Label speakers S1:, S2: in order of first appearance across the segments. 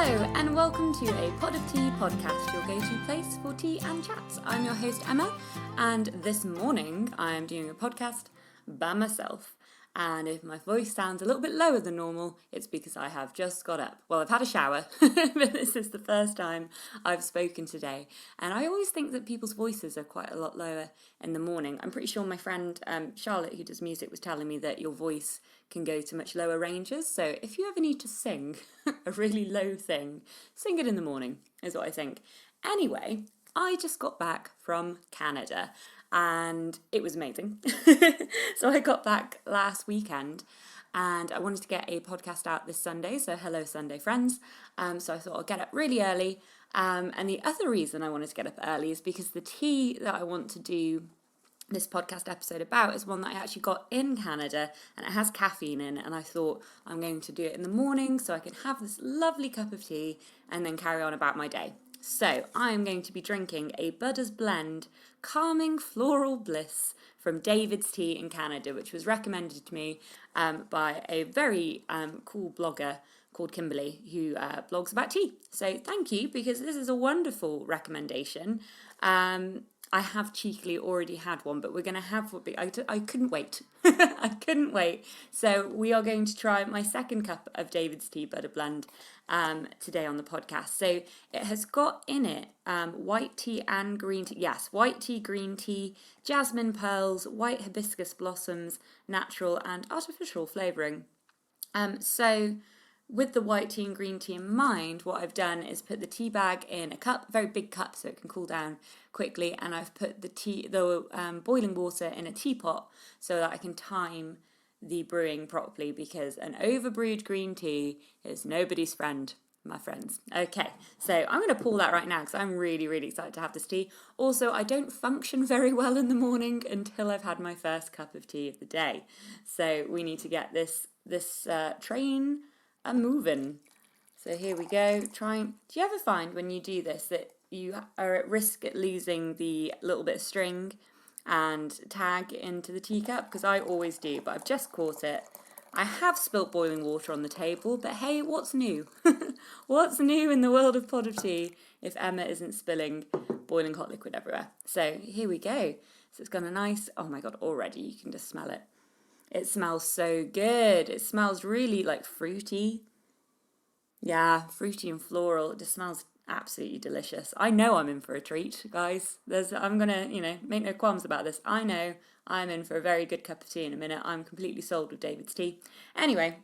S1: and welcome to a Pod of Tea podcast, your go-to place for tea and chats. I'm your host Emma, and this morning I am doing a podcast by myself. And if my voice sounds a little bit lower than normal, it's because I have just got up. Well, I've had a shower, but this is the first time I've spoken today. And I always think that people's voices are quite a lot lower in the morning. I'm pretty sure my friend Charlotte, who does music, was telling me that your voice can go to much lower ranges. So if you ever need to sing a really low thing, sing it in the morning, is what I think. Anyway, I just got back from Canada and it was amazing. So I got back last weekend and I wanted to get a podcast out this Sunday. So hello Sunday friends. So I thought I'll get up really early. And the other reason I wanted to get up early is because the tea that I want to do this podcast episode about is one that I actually got in Canada and it has caffeine in, and I thought I'm going to do it in the morning so I can have this lovely cup of tea and then carry on about my day. So I am going to be drinking a Budda's Blend Calming Floral Bliss from David's Tea in Canada, which was recommended to me by a very cool blogger called Kimberly, who blogs about tea. So thank you, because this is a wonderful recommendation. I have cheekily already had one, but we're going to have what I couldn't wait. I couldn't wait. So we are going to try my second cup of David's Tea Budda Blend today on the podcast. So it has got in it white tea and green tea. Yes, white tea, green tea, jasmine pearls, white hibiscus blossoms, natural and artificial flavouring. So with the white tea and green tea in mind, what I've done is put the tea bag in a cup, a very big cup so it can cool down quickly, and I've put the boiling water in a teapot so that I can time the brewing properly, because an overbrewed green tea is nobody's friend, my friends. Okay, so I'm going to pour that right now because I'm really, really excited to have this tea. Also, I don't function very well in the morning until I've had my first cup of tea of the day. So we need to get this train moving. So here we go. Do you ever find when you do this that you are at risk at losing the little bit of string and tag into the teacup? Because I always do, but I've just caught it. I have spilt boiling water on the table, but hey, what's new? What's new in the world of Pod of Tea if Emma isn't spilling boiling hot liquid everywhere? So here we go. So it's got a nice, oh my God, already you can just smell it. It smells so good. It smells really like fruity. Yeah, fruity and floral. It just smells absolutely delicious. I know I'm in for a treat, guys. I'm going to, make no qualms about this. I know I'm in for a very good cup of tea in a minute. I'm completely sold with David's Tea. Anyway,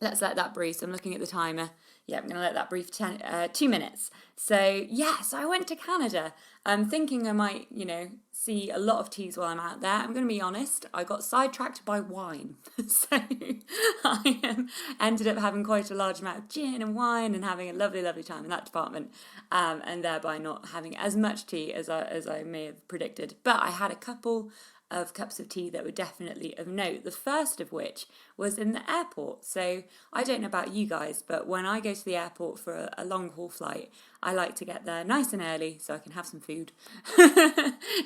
S1: let's let that brew. So I'm looking at the timer. Yeah, I'm going to let that brew for 2 minutes. So I went to Canada. I'm thinking I might, see a lot of teas while I'm out there. I'm going to be honest, I got sidetracked by wine. So I ended up having quite a large amount of gin and wine and having a lovely, lovely time in that department, and thereby not having as much tea as I may have predicted. But I had a couple of cups of tea that were definitely of note, the first of which was in the airport. So I don't know about you guys, but when I go to the airport for a long haul flight, I like to get there nice and early so I can have some food.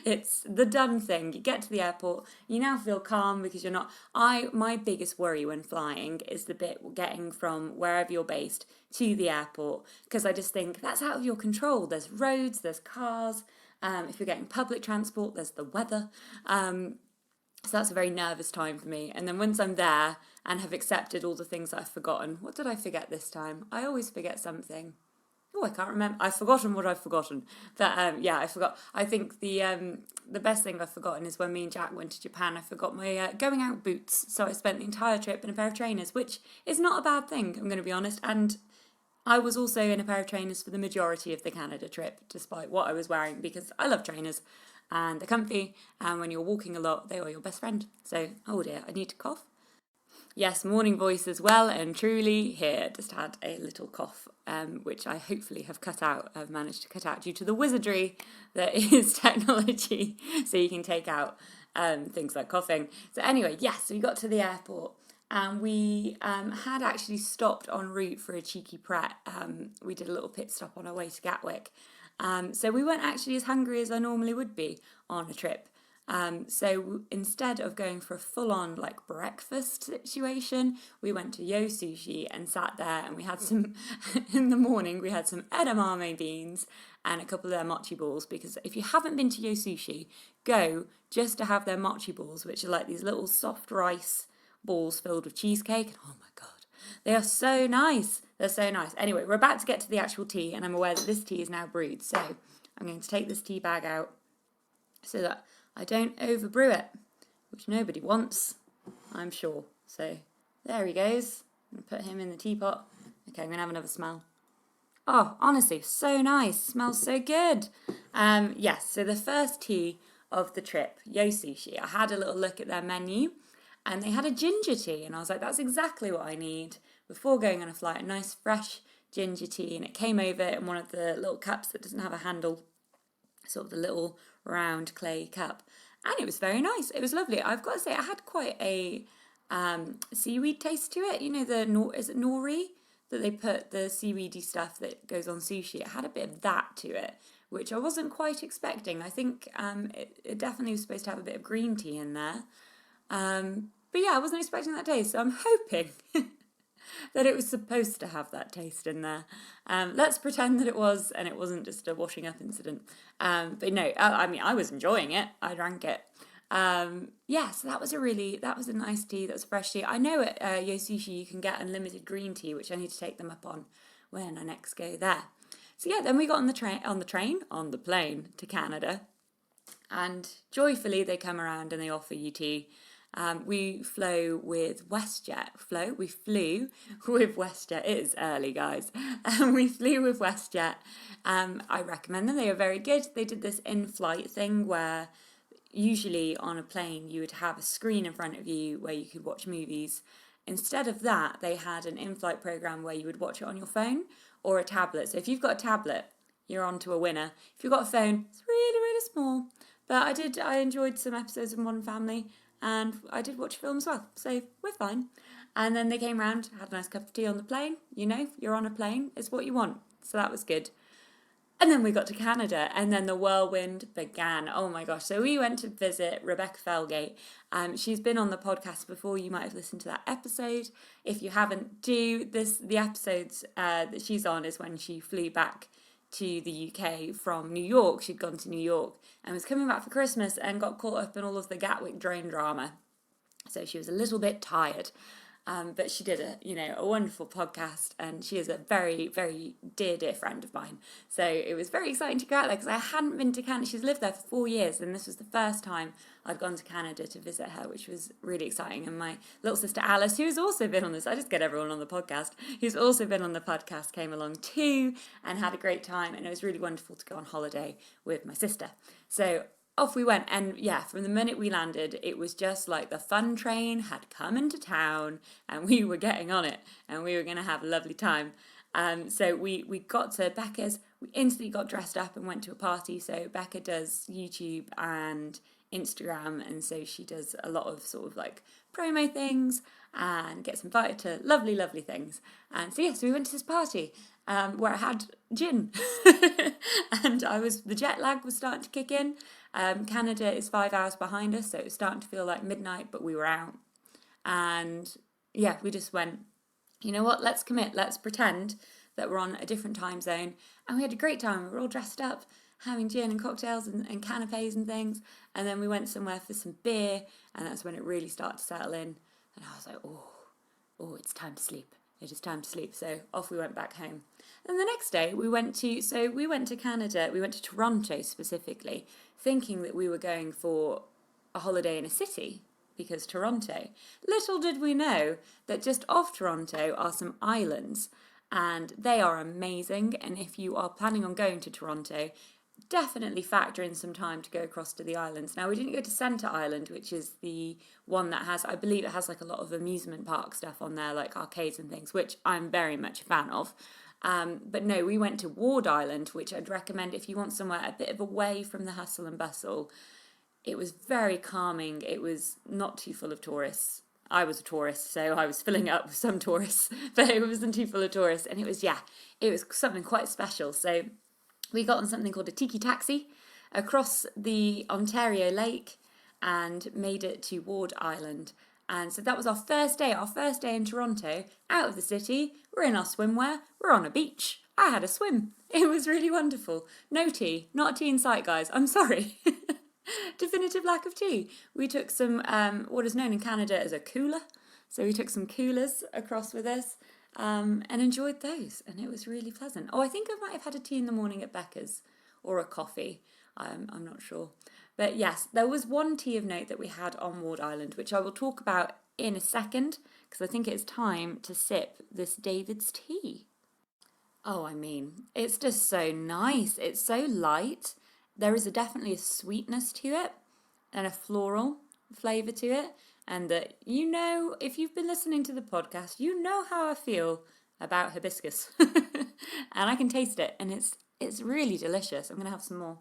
S1: It's the done thing. You get to the airport, you now feel calm because you're not... My biggest worry when flying is the bit getting from wherever you're based to the airport, because I just think that's out of your control. There's roads, there's cars. If you're getting public transport, there's the weather. So that's a very nervous time for me. And then once I'm there and have accepted all the things that I've forgotten, what did I forget this time? I always forget something. Oh, I can't remember. I've forgotten what I've forgotten. But I forgot. I think the best thing I've forgotten is when me and Jack went to Japan, I forgot my going out boots. So I spent the entire trip in a pair of trainers, which is not a bad thing, I'm going to be honest. And I was also in a pair of trainers for the majority of the Canada trip, despite what I was wearing, because I love trainers and they're comfy, and when you're walking a lot, they are your best friend. So, oh dear, I need to cough. Yes, morning voice as well, and truly here, just had a little cough, which I hopefully have cut out. I've managed to cut out due to the wizardry that is technology, so you can take out things like coughing. So anyway, yes, so we got to the airport. And we had actually stopped en route for a cheeky pret. We did a little pit stop on our way to Gatwick. So we weren't actually as hungry as I normally would be on a trip. So instead of going for a full-on like breakfast situation, we went to Yo Sushi and sat there, and we had some in the morning we had some edamame beans and a couple of their mochi balls, because if you haven't been to Yo Sushi, go just to have their mochi balls, which are like these little soft rice balls filled with cheesecake. And oh my god, they are so nice. They're so nice. Anyway, we're about to get to the actual tea, and I'm aware that this tea is now brewed, so I'm going to take this tea bag out so that I don't overbrew it, which nobody wants, I'm sure. So there he goes. I'm going to put him in the teapot. Okay, I'm going to have another smell. Oh, honestly, so nice. Smells so good. Yes, so the first tea of the trip, Yo Sushi, I had a little look at their menu, and they had a ginger tea, and I was like, that's exactly what I need before going on a flight, a nice fresh ginger tea. And it came over in one of the little cups that doesn't have a handle, sort of the little round clay cup, and it was very nice. It was lovely. I've got to say, I had quite a seaweed taste to it. You know, is it nori that they put the seaweedy stuff that goes on sushi? It had a bit of that to it, which I wasn't quite expecting. I think it definitely was supposed to have a bit of green tea in there, but yeah, I wasn't expecting that taste. So I'm hoping that it was supposed to have that taste in there. Let's pretend that it was, and it wasn't just a washing up incident. But no, I mean, I was enjoying it. I drank it. Yeah, so that was a nice tea. That was fresh tea. I know at Yo Sushi you can get unlimited green tea, which I need to take them up on when I next go there. So yeah, then we got on the plane to Canada, and joyfully they come around and they offer you tea. We flew with WestJet. We flew with WestJet. It is early, guys. We flew with WestJet. I recommend them. They are very good. They did this in-flight thing where usually on a plane you would have a screen in front of you where you could watch movies. Instead of that, they had an in-flight program where you would watch it on your phone or a tablet. So if you've got a tablet, you're on to a winner. If you've got a phone, it's really, really small. But I enjoyed some episodes of Modern Family, and I did watch a film as well, so we're fine. And then they came round, had a nice cup of tea on the plane. You know, you're on a plane, it's what you want. So that was good. And then we got to Canada, and then the whirlwind began. Oh my gosh. So we went to visit Rebecca Felgate. She's been on the podcast before. You might have listened to that episode. If you haven't, the episodes that she's on is when she flew back to the UK from New York. She'd gone to New York and was coming back for Christmas and got caught up in all of the Gatwick drone drama. So she was a little bit tired. But she did a wonderful podcast, and she is a very, very dear friend of mine. So it was very exciting to go out there because I hadn't been to Canada. She's lived there for 4 years, and this was the first time I'd gone to Canada to visit her, which was really exciting. And my little sister Alice, who's also been on this, I just get everyone on the podcast, who's also been on the podcast, came along too and had a great time. And it was really wonderful to go on holiday with my sister. So off we went, and yeah, from the minute we landed, it was just like the fun train had come into town, and we were getting on it, and we were going to have a lovely time. So we got to Becca's, we instantly got dressed up and went to a party. So Becca does YouTube and Instagram, and so she does a lot of sort of like promo things and gets invited to lovely, lovely things. And so yes, we went to this party where I had gin, and the jet lag was starting to kick in. Canada is 5 hours behind us, so it was starting to feel like midnight, but we were out. And yeah, we just went, you know what, let's commit, let's pretend that we're on a different time zone. And we had a great time. We were all dressed up, having gin and cocktails and canapes and things. And then we went somewhere for some beer, and that's when it really started to settle in. And I was like, oh, it's time to sleep. It is time to sleep. So off we went back home. And the next day we went to Canada. We went to Toronto specifically, thinking that we were going for a holiday in a city, because Toronto. Little did we know that just off Toronto are some islands, and they are amazing. And if you are planning on going to Toronto, definitely factor in some time to go across to the islands. Now, we didn't go to Centre Island, which is the one that has, I believe it has like a lot of amusement park stuff on there, like arcades and things, which I'm very much a fan of. But no, we went to Ward Island, which I'd recommend if you want somewhere a bit of away from the hustle and bustle. It was very calming. It was not too full of tourists. I was a tourist, so I was filling it up with some tourists, but it wasn't too full of tourists. And it was something quite special. So we got on something called a tiki taxi across the Ontario Lake, and made it to Ward Island. And so that was our first day in Toronto, out of the city. We're in our swimwear, we're on a beach. I had a swim. It was really wonderful. No tea, not a tea in sight, guys. I'm sorry. Definitive lack of tea. We took some, what is known in Canada as a cooler. So we took some coolers across with us and enjoyed those. And it was really pleasant. Oh, I think I might have had a tea in the morning at Becca's or a coffee. I'm not sure. But yes, there was one tea of note that we had on Ward Island, which I will talk about in a second, because I think it's time to sip this David's tea. Oh, I mean, it's just so nice. It's so light. There is definitely a sweetness to it and a floral flavour to it. And that, if you've been listening to the podcast, you know how I feel about hibiscus. And I can taste it, and it's really delicious. I'm going to have some more.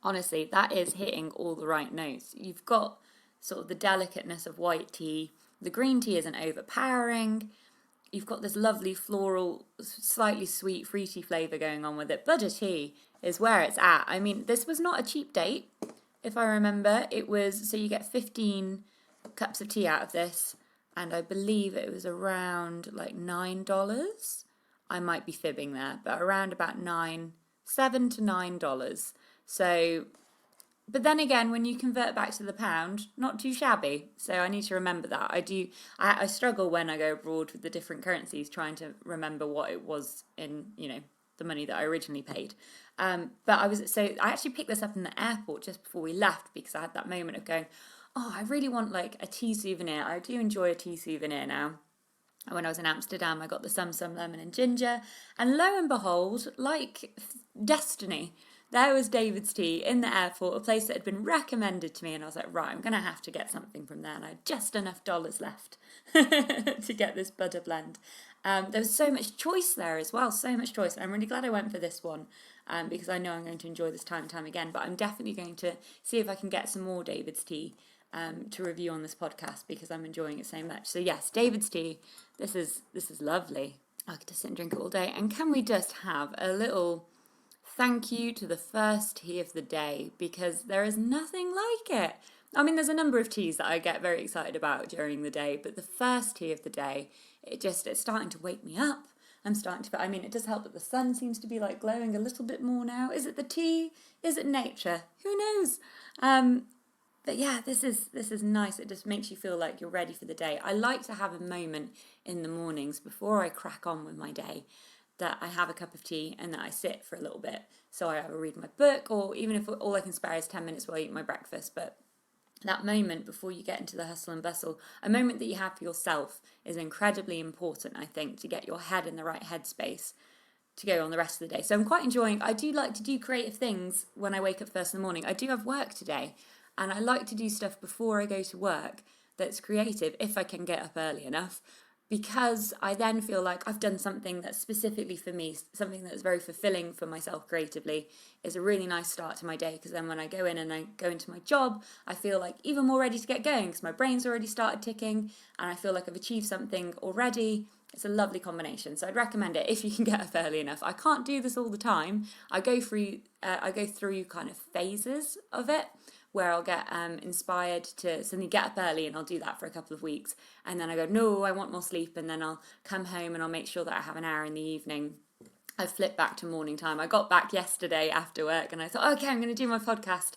S1: Honestly, that is hitting all the right notes. You've got sort of the delicateness of white tea. The green tea isn't overpowering. You've got this lovely floral, slightly sweet, fruity flavour going on with it. Butter tea is where it's at. I mean, this was not a cheap date, if I remember. It was, so you get 15 cups of tea out of this, and I believe it was around like $9. I might be fibbing there, but around about $7 to $9. So, but then again, when you convert back to the pound, not too shabby. So I need to remember that. I struggle when I go abroad with the different currencies, trying to remember what it was in, the money that I originally paid. But I actually picked this up in the airport just before we left, because I had that moment of going, oh, I really want like a tea souvenir. I do enjoy a tea souvenir now. When I was in Amsterdam, I got the Sum Sum lemon and ginger, and lo and behold, like destiny, there was David's Tea in the airport, a place that had been recommended to me, and I was like, right, I'm going to have to get something from there, and I had just enough dollars left to get this butter blend. There was so much choice there as well, so much choice. I'm really glad I went for this one, because I know I'm going to enjoy this time and time again, but I'm definitely going to see if I can get some more David's Tea to review on this podcast, because I'm enjoying it so much. So yes, David's Tea, this is lovely. I could just sit and drink it all day. And can we just have a little thank you to the first tea of the day, because there is nothing like it. I mean, there's a number of teas that I get very excited about during the day, but the first tea of the day, it's starting to wake me up. It does help that the sun seems to be like glowing a little bit more now. Is it the tea? Is it nature? Who knows? But yeah, this is nice. It just makes you feel like you're ready for the day. I like to have a moment in the mornings before I crack on with my day, that I have a cup of tea and that I sit for a little bit. So I either read my book, or even if all I can spare is 10 minutes while I eat my breakfast. But that moment before you get into the hustle and bustle, a moment that you have for yourself, is incredibly important, I think, to get your head in the right headspace to go on the rest of the day. So I'm quite enjoying, I do like to do creative things when I wake up first in the morning. I do have work today, and I like to do stuff before I go to work that's creative, if I can get up early enough, because I then feel like I've done something that's specifically for me, something that's very fulfilling for myself creatively. Is a really nice start to my day, because then when I go in and I go into my job, I feel like even more ready to get going, because my brain's already started ticking and I feel like I've achieved something already. It's a lovely combination, so I'd recommend it if you can get up early enough. I can't do this all the time. I go through kind of phases of it, where I'll get inspired to suddenly get up early, and I'll do that for a couple of weeks. And then I go, no, I want more sleep. And then I'll come home and I'll make sure that I have an hour in the evening. I flip back to morning time. I got back yesterday after work and I thought, okay, I'm going to do my podcast.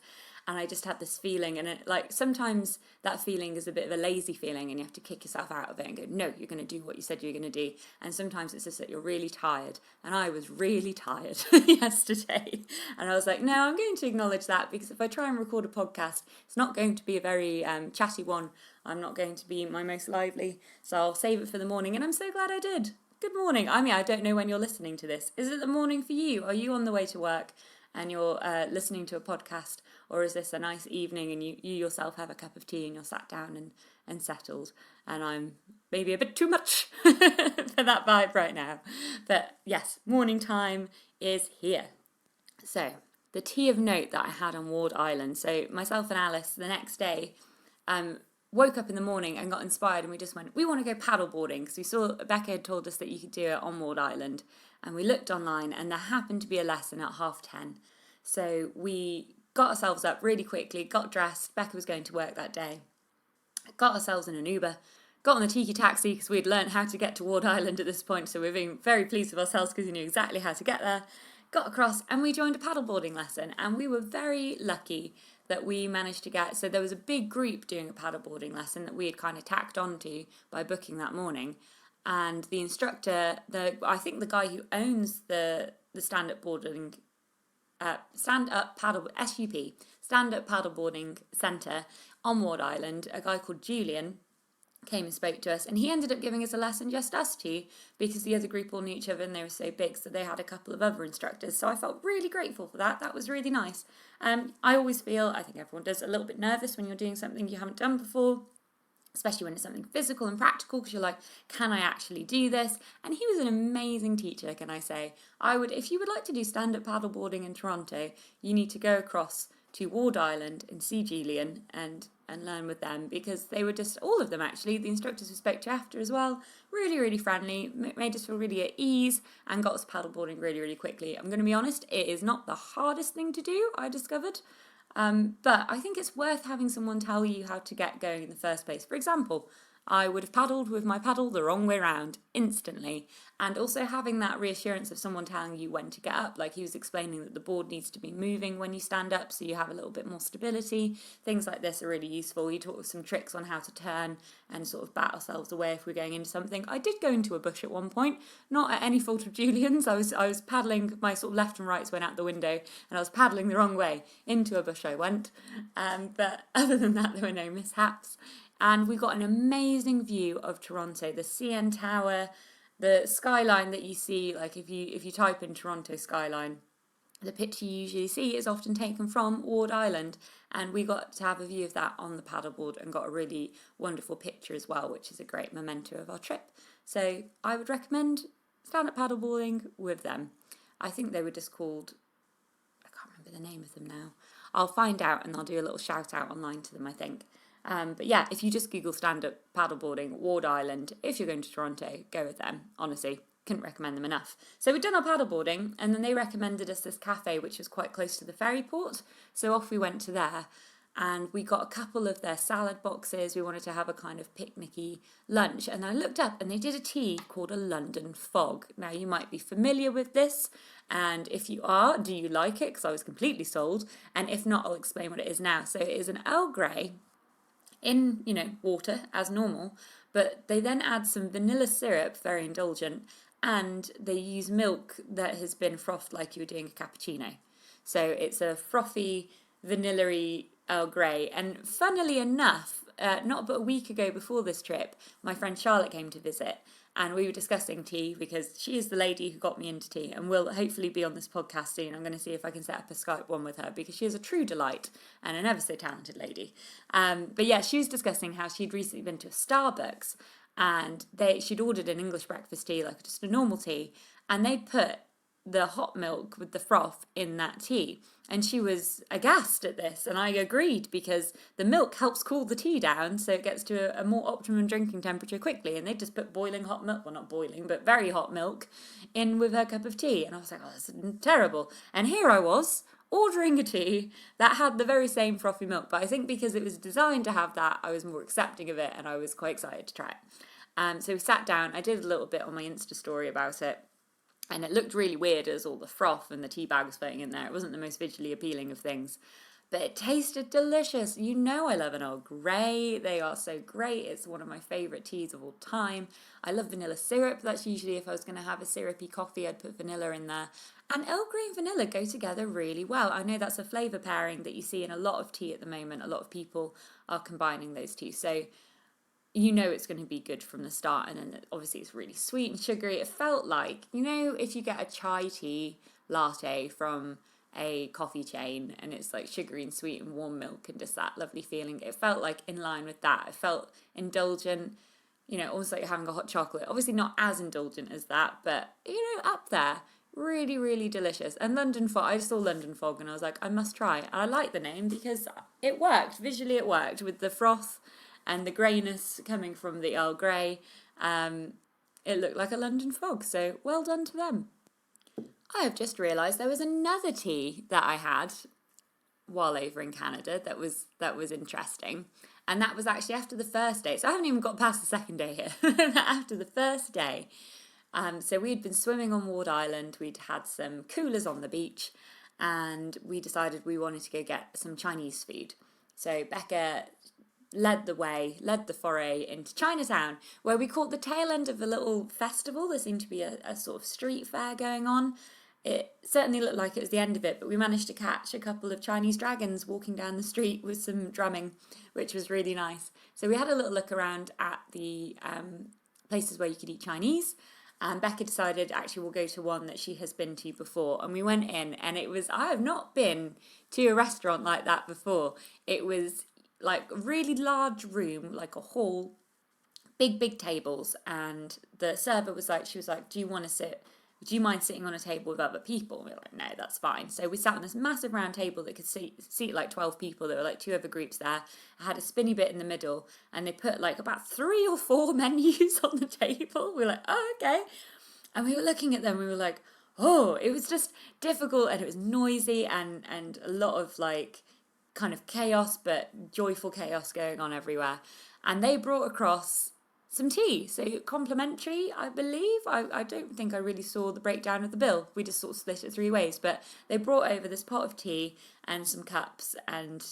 S1: And I just had this feeling, and sometimes that feeling is a bit of a lazy feeling, and you have to kick yourself out of it and go, no, you're going to do what you said you're going to do. And sometimes it's just that you're really tired, and I was really tired yesterday. And I was like, no, I'm going to acknowledge that, because if I try and record a podcast, it's not going to be a very chatty one. I'm not going to be my most lively, so I'll save it for the morning, and I'm so glad I did. Good morning. I don't know when you're listening to this. Is it the morning for you? Are you on the way to work and you're listening to a podcast, or is this a nice evening and you yourself have a cup of tea and you're sat down and settled? And I'm maybe a bit too much for that vibe right now. But yes, morning time is here. So the tea of note that I had on Ward Island. So myself and Alice the next day woke up in the morning and got inspired, and we just went, we want to go paddleboarding, because we saw Becca had told us that you could do it on Ward Island, and we looked online and there happened to be a lesson at 10:30. So we got ourselves up really quickly, got dressed. Becca was going to work that day. Got ourselves in an Uber, got on the tiki taxi because we'd learned how to get to Ward Island at this point, so we're being very pleased with ourselves because we knew exactly how to get there. Got across and we joined a paddleboarding lesson, and we were very lucky that we managed to get, so there was a big group doing a paddleboarding lesson that we had kind of tacked onto by booking that morning, and the instructor, I think the guy who owns the stand-up boarding, stand-up paddle, SUP, stand-up paddleboarding centre on Ward Island, a guy called Julian, came and spoke to us, and he ended up giving us a lesson, just us two, because the other group all knew each other and they were so big, so they had a couple of other instructors. So I felt really grateful for that. That was really nice. I always feel, I think everyone does, a little bit nervous when you're doing something you haven't done before, especially when it's something physical and practical, because you're like, can I actually do this? And he was an amazing teacher, can I say. If you would like to do stand-up paddleboarding in Toronto, you need to go across to Ward Island and see Julian and learn with them, because they were just, all of them actually, the instructors we spoke to after as well, really, really friendly, made us feel really at ease and got us paddleboarding really, really quickly. I'm going to be honest, it is not the hardest thing to do, I discovered. But I think it's worth having someone tell you how to get going in the first place. For example, I would have paddled with my paddle the wrong way round instantly. And also having that reassurance of someone telling you when to get up. Like he was explaining that the board needs to be moving when you stand up so you have a little bit more stability. Things like this are really useful. He taught us some tricks on how to turn and sort of bat ourselves away if we're going into something. I did go into a bush at one point, not at any fault of Julian's. I was paddling, my sort of left and rights went out the window and I was paddling the wrong way. Into a bush I went. But other than that, there were no mishaps. And we got an amazing view of Toronto, the CN Tower, the skyline that you see, like if you type in Toronto skyline, the picture you usually see is often taken from Ward Island, and we got to have a view of that on the paddleboard and got a really wonderful picture as well, which is a great memento of our trip. So I would recommend stand-up paddleboarding with them. I think they were just called, I can't remember the name of them now. I'll find out and I'll do a little shout out online to them, I think. But yeah, if you just Google stand-up paddleboarding, Ward Island, if you're going to Toronto, go with them. Honestly, couldn't recommend them enough. So we'd done our paddleboarding, and then they recommended us this cafe, which was quite close to the ferry port. So off we went to there, and we got a couple of their salad boxes. We wanted to have a kind of picnicky lunch, and I looked up, and they did a tea called a London Fog. Now, you might be familiar with this, and if you are, do you like it? Because I was completely sold, and if not, I'll explain what it is now. So it is an Earl Grey in, water as normal, but they then add some vanilla syrup, very indulgent, and they use milk that has been frothed like you were doing a cappuccino. So it's a frothy, vanilla-y Earl Grey. And funnily enough, not but a week ago before this trip, my friend Charlotte came to visit, and we were discussing tea because she is the lady who got me into tea and will hopefully be on this podcast soon. I'm going to see if I can set up a Skype one with her because she is a true delight and an ever so talented lady. But yeah, she was discussing how she'd recently been to a Starbucks and she'd ordered an English breakfast tea, like just a normal tea, and they put the hot milk with the froth in that tea. And she was aghast at this, and I agreed because the milk helps cool the tea down so it gets to a more optimum drinking temperature quickly. And they just put boiling hot milk, well, not boiling, but very hot milk in with her cup of tea. And I was like, oh, that's terrible. And here I was ordering a tea that had the very same frothy milk. But I think because it was designed to have that, I was more accepting of it and I was quite excited to try it. So we sat down, I did a little bit on my Insta story about it. And it looked really weird as all the froth and the tea bag was floating in there. It wasn't the most visually appealing of things. But it tasted delicious. You know I love an Earl Grey. They are so great. It's one of my favourite teas of all time. I love vanilla syrup. That's usually if I was going to have a syrupy coffee, I'd put vanilla in there. And Earl Grey and vanilla go together really well. I know that's a flavour pairing that you see in a lot of tea at the moment. A lot of people are combining those two. So you know it's going to be good from the start, and then obviously it's really sweet and sugary. It felt like, if you get a chai tea latte from a coffee chain and it's like sugary and sweet and warm milk and just that lovely feeling, it felt like in line with that. It felt indulgent, almost like having a hot chocolate. Obviously not as indulgent as that, but up there. Really, really delicious. And London Fog, I saw London Fog and I was like, I must try. And I like the name because it worked. Visually it worked with the froth and the greyness coming from the Earl Grey. It looked like a London Fog, so well done to them. I have just realised there was another tea that I had while over in Canada that was interesting. And that was actually after the first day. So I haven't even got past the second day here. After the first day. So we'd been swimming on Ward Island. We'd had some coolers on the beach. And we decided we wanted to go get some Chinese food. So Becca led the foray into Chinatown, where we caught the tail end of a little festival. There seemed to be a sort of street fair going on. It certainly looked like it was the end of it, but we managed to catch a couple of Chinese dragons walking down the street with some drumming, which was really nice. So we had a little look around at the places where you could eat Chinese, and Becca decided actually we'll go to one that she has been to before. And we went in, and I have not been to a restaurant like that before. It was like a really large room, like a hall, big tables, and the server was like, do you mind sitting on a table with other people? And we were like, no, that's fine. So we sat on this massive round table that could seat like 12 people. There were like two other groups there. I had a spinny bit in the middle, and they put like about 3 or 4 menus on the table. We were like, oh, okay. And we were looking at them, we were like, oh, it was just difficult, and it was noisy and a lot of like kind of chaos, but joyful chaos going on everywhere. And they brought across some tea, so complimentary, I believe. I don't think I really saw the breakdown of the bill. We just sort of split it 3 ways, but they brought over this pot of tea and some cups, and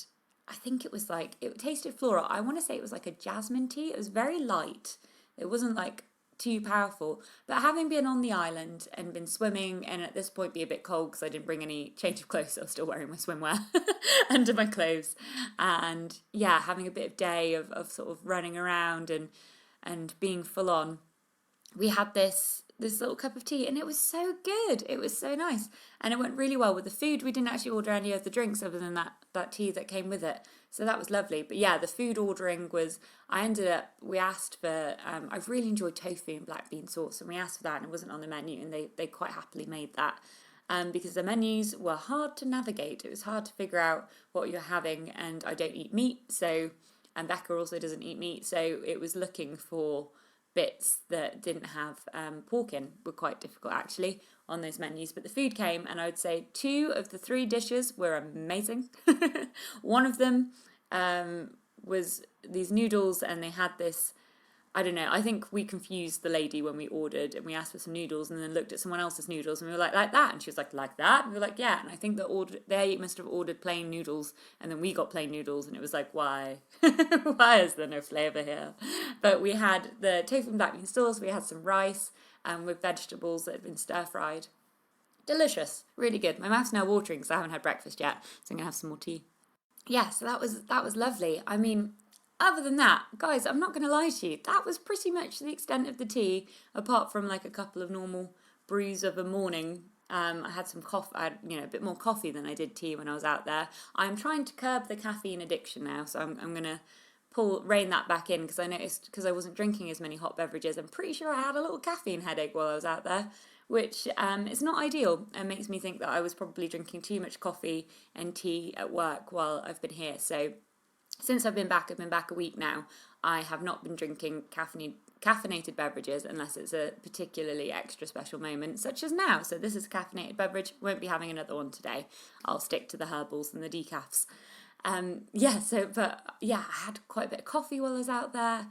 S1: I think it tasted floral. I want to say it was like a jasmine tea. It was very light. It wasn't like too powerful, but having been on the island and been swimming, and at this point be a bit cold because I didn't bring any change of clothes, so I was still wearing my swimwear under my clothes, and yeah, having a bit of day of sort of running around and being full on, we had this little cup of tea, and it was so good. It was so nice, and it went really well with the food. We didn't actually order any of the drinks other than that tea that came with it, so that was lovely. But yeah, the food ordering was, we asked for, I've really enjoyed tofu and black bean sauce, and we asked for that, and it wasn't on the menu, and they quite happily made that. Because the menus were hard to navigate. It was hard to figure out what you're having, and I don't eat meat, and Becca also doesn't eat meat, so it was looking for bits that didn't have pork in were quite difficult actually on those menus. But the food came, and I would say 2 of the 3 dishes were amazing. One of them was these noodles, and they had this, I don't know, I think we confused the lady when we ordered, and we asked for some noodles and then looked at someone else's noodles, and we were like that? And she was like that? And we were like, yeah. And I think they must have ordered plain noodles, and then we got plain noodles, and it was like, why? Why is there no flavour here? But we had the tofu and black bean sauce, we had some rice, with vegetables that had been stir-fried. Delicious, really good. My mouth's now watering because I haven't had breakfast yet, so I'm going to have some more tea. Yeah, so that was lovely. I mean, other than that, guys, I'm not going to lie to you, that was pretty much the extent of the tea, apart from like a couple of normal brews of a morning. I had some coffee, a bit more coffee than I did tea when I was out there. I'm trying to curb the caffeine addiction now, so I'm going to rein that back in, because I noticed, because I wasn't drinking as many hot beverages, I'm pretty sure I had a little caffeine headache while I was out there, which is not ideal, and makes me think that I was probably drinking too much coffee and tea at work while I've been here. So since I've been back a week now, I have not been drinking caffeinated beverages unless it's a particularly extra special moment, such as now. So this is a caffeinated beverage. Won't be having another one today. I'll stick to the herbals and the decafs. I had quite a bit of coffee while I was out there,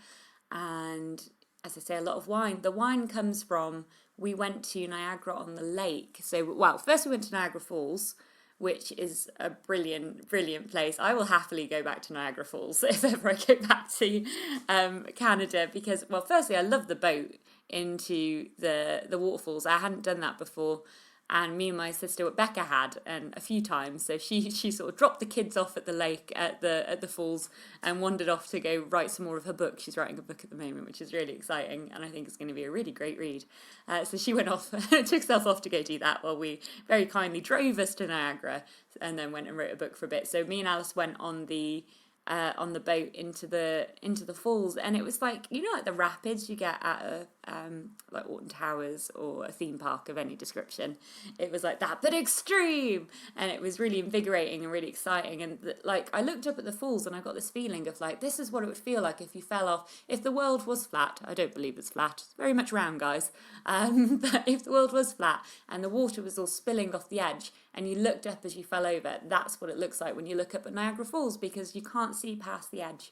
S1: and as I say, a lot of wine. The wine comes from, we went to Niagara-on-the-Lake. So, well, first we went to Niagara Falls, which is a brilliant, brilliant place. I will happily go back to Niagara Falls if ever I go back to Canada, because, well, firstly, I love the boat into the waterfalls. I hadn't done that before, and me and my sister Becca had a few times. So she sort of dropped the kids off at the lake at the falls and wandered off to go write some more of her book. She's writing a book at the moment, which is really exciting, and I think it's going to be a really great read. So she went off, took herself off to go do that, while we very kindly drove us to Niagara and then went and wrote a book for a bit. So me and Alice went on the boat into the falls, and it was like, like the rapids you get at a like Alton Towers or a theme park of any description. It was like that, but extreme, and it was really invigorating and really exciting. And like, I looked up at the falls and I got this feeling of like, this is what it would feel like if you fell off. If the world was flat, I don't believe it's flat, it's very much round, guys. But if the world was flat and the water was all spilling off the edge, and you looked up as you fell over. That's what it looks like when you look up at Niagara Falls, because you can't see past the edge.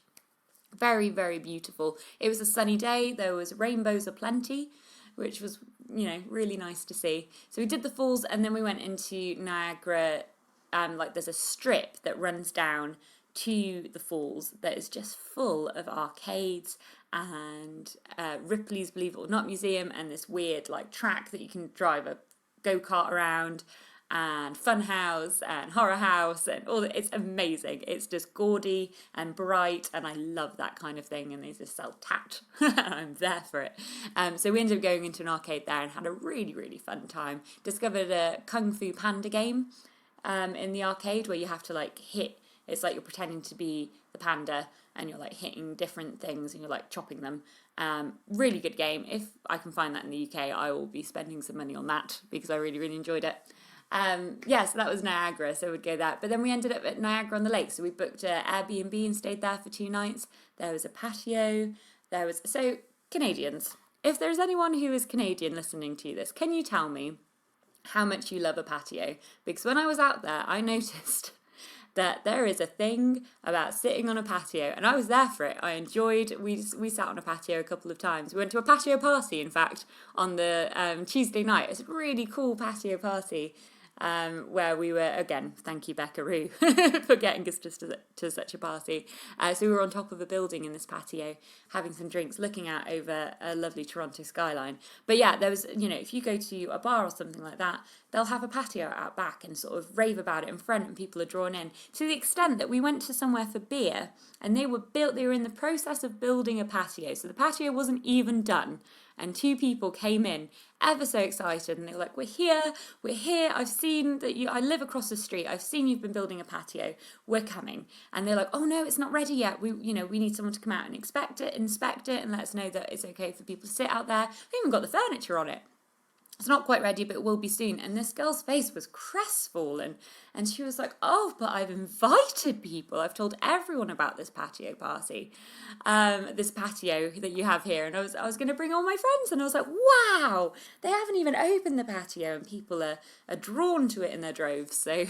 S1: Very, very beautiful. It was a sunny day. There was rainbows aplenty, which was, really nice to see. So we did the falls, and then we went into Niagara. There's a strip that runs down to the falls that is just full of arcades and Ripley's Believe It or Not Museum, and this weird track that you can drive a go-kart around, and Funhouse and Horror House and all that. It's amazing. It's just gaudy and bright, and I love that kind of thing, and they just sell tat. I'm there for it. So we ended up going into an arcade there and had a really, really fun time. Discovered a Kung Fu Panda game in the arcade where you have to hit. It's like you're pretending to be the panda and you're hitting different things and you're chopping them. Really good game. If I can find that in the UK, I will be spending some money on that because I really, really enjoyed it. So that was Niagara, so we'd go there. But then we ended up at Niagara on the Lake, so we booked an Airbnb and stayed there for 2 nights. There was a patio. So Canadians, if there's anyone who is Canadian listening to this, can you tell me how much you love a patio? Because when I was out there, I noticed that there is a thing about sitting on a patio, and I was there for it. I enjoyed. We sat on a patio a couple of times. We went to a patio party, in fact, on the Tuesday night. It's a really cool patio party. Where we were, again, thank you, Becca Roo, for getting us to such a party. So we were on top of a building in this patio, having some drinks, looking out over a lovely Toronto skyline. But yeah, there was, if you go to a bar or something like that, they'll have a patio out back and sort of rave about it in front, and people are drawn in. To the extent that we went to somewhere for beer, and they were in the process of building a patio. So the patio wasn't even done. And 2 people came in, ever so excited, and they were like, we're here, I've seen that I live across the street, I've seen you've been building a patio, we're coming. And they're like, oh no, it's not ready yet, we need someone to come out and inspect it, and let us know that it's okay for people to sit out there. We even got the furniture on it. It's not quite ready, but it will be soon. And this girl's face was crestfallen. And she was like, oh, but I've invited people. I've told everyone about this patio party, this patio that you have here. And I was going to bring all my friends. And I was like, wow, they haven't even opened the patio. And people are drawn to it in their droves. So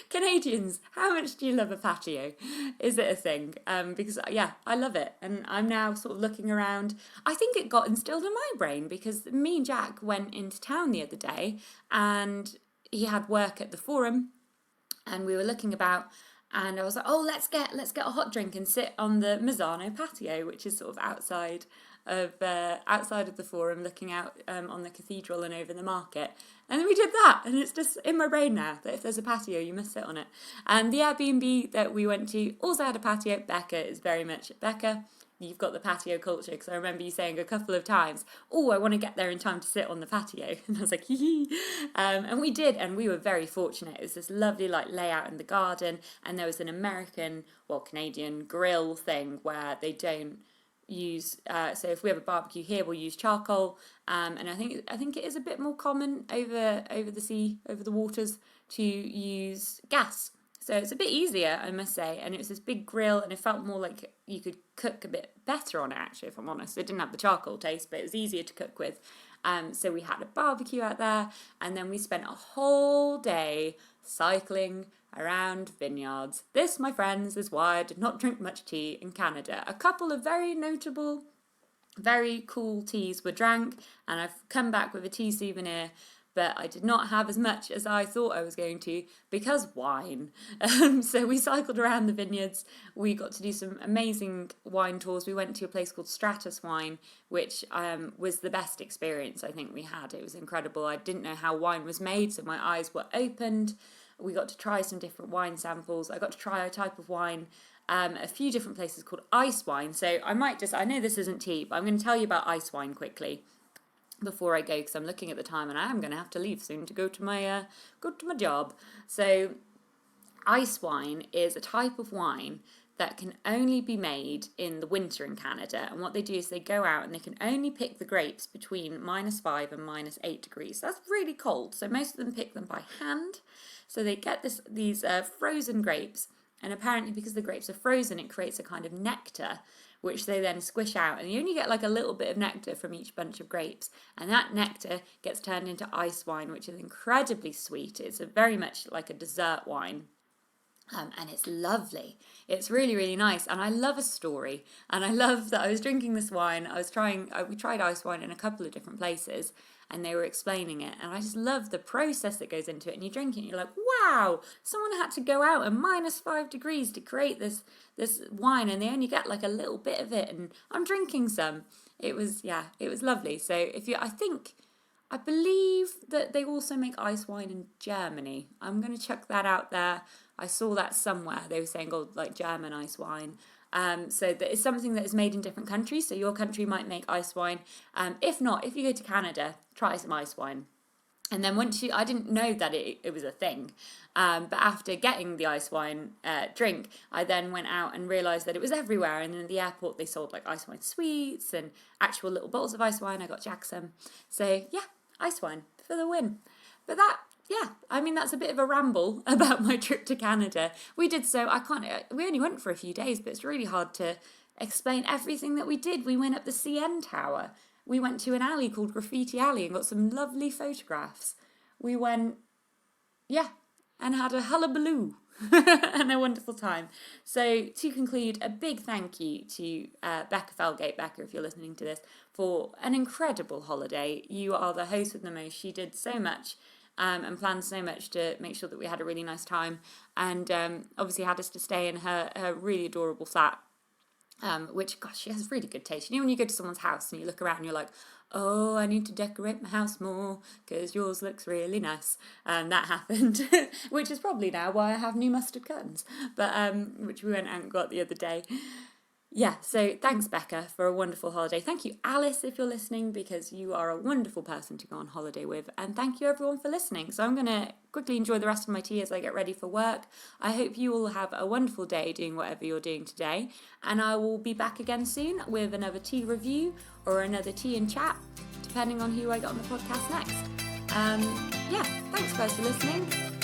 S1: Canadians, how much do you love a patio? Is it a thing? Because, yeah, I love it. And I'm now sort of looking around. I think it got instilled in my brain because me and Jack went into town the other day, and he had work at the Forum, and we were looking about, and I was like, oh, let's get a hot drink and sit on the Mazzano patio, which is sort of outside of the Forum, looking out on the cathedral and over the market. And then we did that, and it's just in my brain now that if there's a patio, you must sit on it. And the Airbnb that we went to also had a patio. Becca is very much Becca. You've got the patio culture, because I remember you saying a couple of times, oh, I want to get there in time to sit on the patio. And I was like, hee hee. And we did, and we were very fortunate. It was this lovely layout in the garden, and there was an Canadian grill thing where they don't use, so if we have a barbecue here, we'll use charcoal, and I think it is a bit more common over the sea, over the waters, to use gas. So it's a bit easier, I must say, and it was this big grill, and it felt more like you could cook a bit better on it, actually, if I'm honest. It didn't have the charcoal taste, but it was easier to cook with. So we had a barbecue out there, and then we spent a whole day cycling around vineyards. This, my friends, is why I did not drink much tea in Canada. A couple of very notable, very cool teas were drank, and I've come back with a tea souvenir, but I did not have as much as I thought I was going to, because wine. So we cycled around the vineyards. We got to do some amazing wine tours. We went to a place called Stratus Wine, which was the best experience I think we had. It was incredible. I didn't know how wine was made, so my eyes were opened. We got to try some different wine samples. I got to try a type of wine, a few different places called ice wine. So I know this isn't tea, but I'm going to tell you about ice wine quickly before I go, because I'm looking at the time and I am going to have to leave soon to go to my job. So ice wine is a type of wine that can only be made in the winter in Canada, and what they do is they go out and they can only pick the grapes between -5 and -8 degrees. That's really cold, so most of them pick them by hand. So they get these frozen grapes, And apparently because the grapes are frozen, it creates a kind of nectar, which they then squish out. And you only get like a little bit of nectar from each bunch of grapes. And that nectar gets turned into ice wine, which is incredibly sweet. It's very much like a dessert wine. And it's lovely. It's really, really nice. And I love a story. And I love that I was drinking this wine. We tried ice wine in a couple of different places and they were explaining it. And I just love the process that goes into it. And you drink it and you're like, wow, someone had to go out at -5 degrees to create this wine. And they only get like a little bit of it. And I'm drinking some. It was lovely. So I believe that they also make ice wine in Germany. I'm going to chuck that out there. I saw that somewhere. They were saying, like German ice wine. So that is something that is made in different countries. So your country might make ice wine. If not, if you go to Canada, try some ice wine. And then I didn't know that it was a thing. But after getting the ice wine drink, I then went out and realised that it was everywhere. And in the airport, they sold like ice wine sweets and actual little bottles of ice wine. I got Jack some. So yeah, ice wine for the win. But that's a bit of a ramble about my trip to Canada. We only went for a few days, but it's really hard to explain everything that we did. We went up the CN Tower. We went to an alley called Graffiti Alley and got some lovely photographs. We went, and had a hullabaloo and a wonderful time. So to conclude, a big thank you to Becca Felgate, Becca, if you're listening to this, for an incredible holiday. You are the host with the most. She did so much and planned so much to make sure that we had a really nice time, and obviously had us to stay in her really adorable flat. Which, gosh, she has really good taste. You know when you go to someone's house and you look around and you're like, oh, I need to decorate my house more because yours looks really nice. And that happened, which is probably now why I have new mustard curtains, but which we went out and got the other day. Yeah, so thanks, Becca, for a wonderful holiday. Thank you, Alice, if you're listening, because you are a wonderful person to go on holiday with. And thank you, everyone, for listening. So I'm going to quickly enjoy the rest of my tea as I get ready for work. I hope you all have a wonderful day doing whatever you're doing today. And I will be back again soon with another tea review or another tea and chat, depending on who I get on the podcast next. Thanks, guys, for listening.